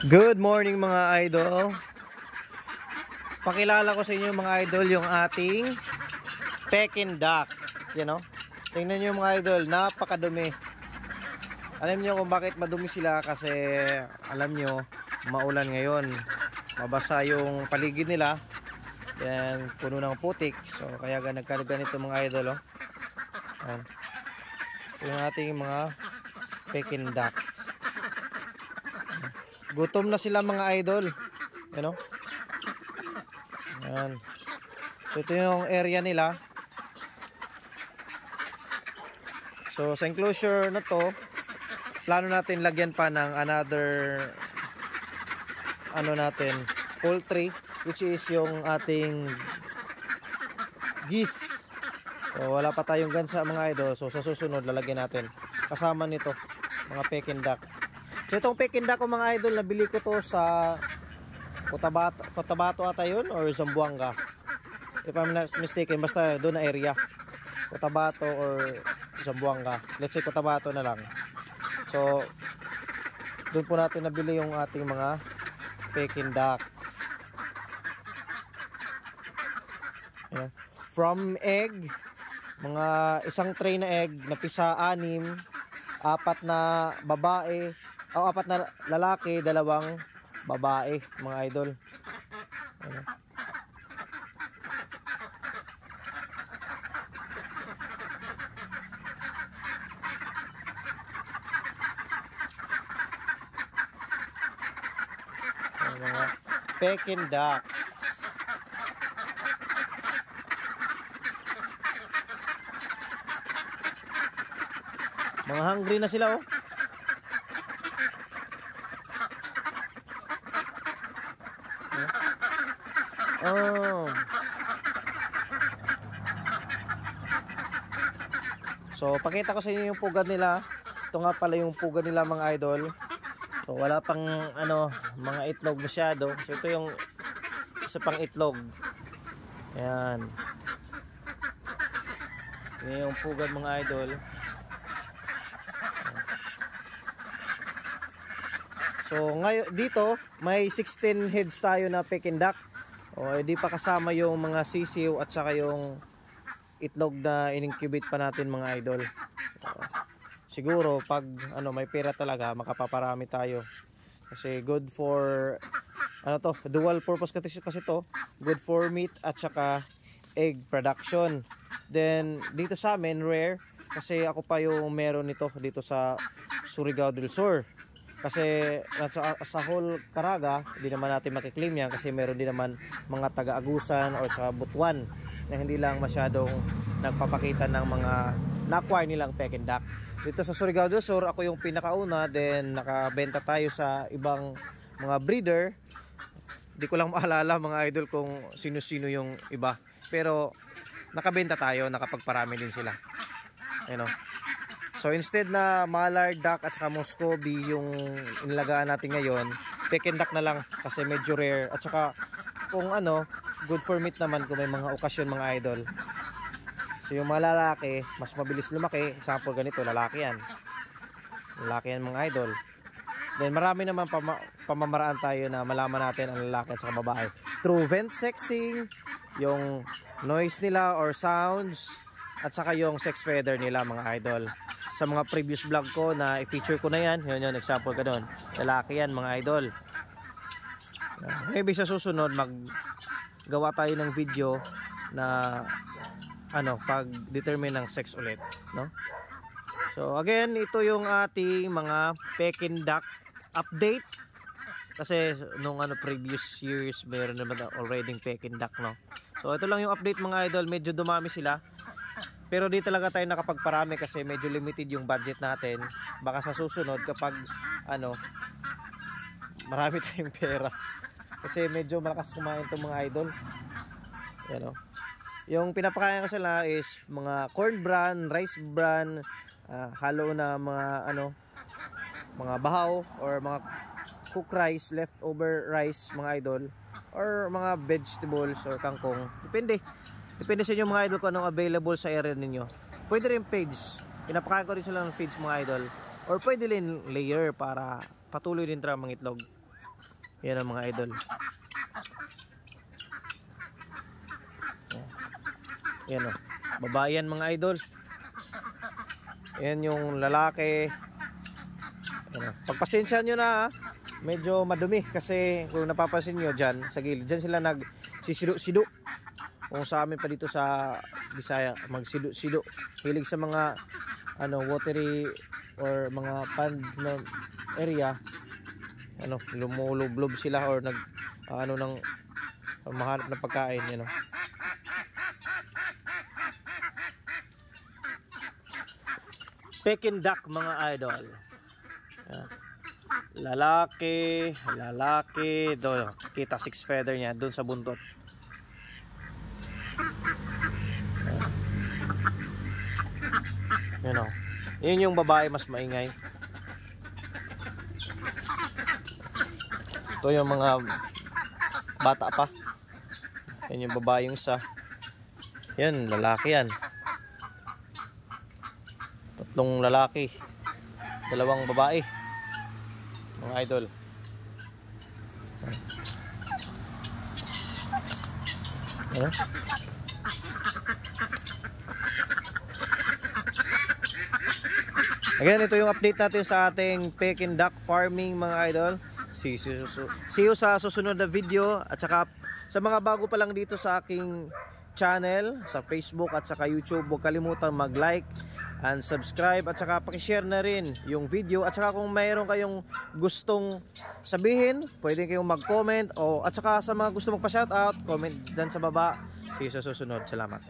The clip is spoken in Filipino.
Good morning mga idol. Pakilala ko sa inyo mga idol yung ating Peking duck. You know? Tingnan nyo mga idol, napakadumi. Alam nyo kung bakit madumi sila, kasi alam nyo maulan ngayon. Mabasa yung paligid nila. Then puno ng putik. So kaya nagkaganito mga idol. Oh. Ayan. Yung ating mga Peking duck. Gutom na sila mga idol. You know? Ayan. So ito yung area nila. So sa enclosure na to, plano natin lagyan pa ng another poultry, which is yung ating geese. So wala pa tayong gansa mga idol. So sa susunod lalagyan natin kasama nito mga Peking duck. So itong Peking duck ko mga idol, nabili ko to sa Cotabato ata yun, or Zamboanga, if I'm not mistaken. Basta doon na area, Cotabato or Zamboanga. Let's say Cotabato na lang. So doon po natin nabili yung ating mga Peking duck. Ayan. From egg, mga isang tray na egg, napisa 6, 4 na babae, o 4 na lalaki, 2 babae mga idol. Ayan. Mga Peking duck. Mga hungry na sila oh. Oh. So pakita ko sa inyo yung pugad nila. Ito nga pala yung pugad nila mga idol. So wala pang mga itlog masyado. So ito yung isa pang itlog. Ayan. Ito yung pugad mga idol. So ngayon dito may 16 heads tayo na Peking duck. O di pa kasama yung mga sisiw at saka yung itlog na in-incubate pa natin mga idol. Siguro pag may pera talaga, makapaparami tayo. Kasi good for dual purpose kasi to. Good for meat at saka egg production. Then dito sa amin rare, kasi ako pa yung meron nito dito sa Surigao del Sur. Kasi sa whole Caraga, hindi naman natin makiklaim yan, kasi meron din naman mga taga-Agusan or sa Butuan na hindi lang masyadong nagpapakita ng mga na-acquire nilang Peking duck. Dito sa Surigao del Sur, ako yung pinakauna, then nakabenta tayo sa ibang mga breeder. Di ko lang maalala mga idol kung sino-sino yung iba. Pero nakabenta tayo, nakapagparami din sila. So instead na mallard duck at saka Muscovy yung inilagaan natin ngayon, Peking duck na lang kasi medyo rare. At saka kung good for meat naman kung may mga okasyon mga idol. So yung mga lalaki, mas mabilis lumaki. Example ganito, lalaki yan. Lalaki yan mga idol. Then marami naman pamamaraan tayo na malaman natin ang lalaki at saka babae. Through vent sexing, yung noise nila or sounds, at saka yung sex feather nila mga idol. Sa mga previous vlog ko na i-feature ko na yan, yun example ka doon. Lalaki yan mga idol. Maybe sa susunod maggawa tayo ng video na pag-determine ng sex ulit, no? So again, ito yung ating mga Peking duck update. Kasi nung previous years mayroon naman already Peking duck, no? So ito lang yung update mga idol, medyo dumami sila. Pero di talaga tayo nakapagparami kasi medyo limited yung budget natin. Baka sa susunod kapag marami tayong pera. Kasi medyo malakas kumain itong mga idol. Yung pinapakain ko sila is mga corn bran, rice bran, halo na mga bahaw or mga cooked rice, leftover rice mga idol, or mga vegetables or kangkong. Depende sa inyo mga idol kung anong available sa area ninyo. Pwede rin feeds. Pinapakain ko rin sila ng feeds mga idol. Or pwede rin layer para patuloy din tara mga itlog. Yan ang mga idol. Yan o. Babae yan mga idol. Yan yung lalaki. Yan o. Pagpasensya nyo na ha. Medyo madumi kasi kung napapansin nyo dyan sa gilid, dyan sila nagsisido-sido. Kung sa amin pa dito sa Bisaya, magsido-sido. Hilig sa mga watery or mga pond na area. Lumulublob sila or ng mahanap ng pagkain, Peking duck mga idol. Yan. Lalaki, do kita 6 feather niya doon sa buntot. Yun yung babae mas maingay. Ito yung mga bata pa. Yan yung babae yung isa. Yan, lalaki yan. 3 lalaki, 2 babae. Mga idol. Again, ito yung update natin sa ating Peking duck farming mga idol. See you sa susunod na video. At saka sa mga bago pa lang dito sa aking channel, sa Facebook at saka YouTube, huwag kalimutan mag-like and subscribe at saka pakishare na rin yung video. At saka kung mayroon kayong gustong sabihin, pwede kayong mag-comment at saka sa mga gusto magpa-shoutout, comment dyan sa baba. See you sa susunod. Salamat.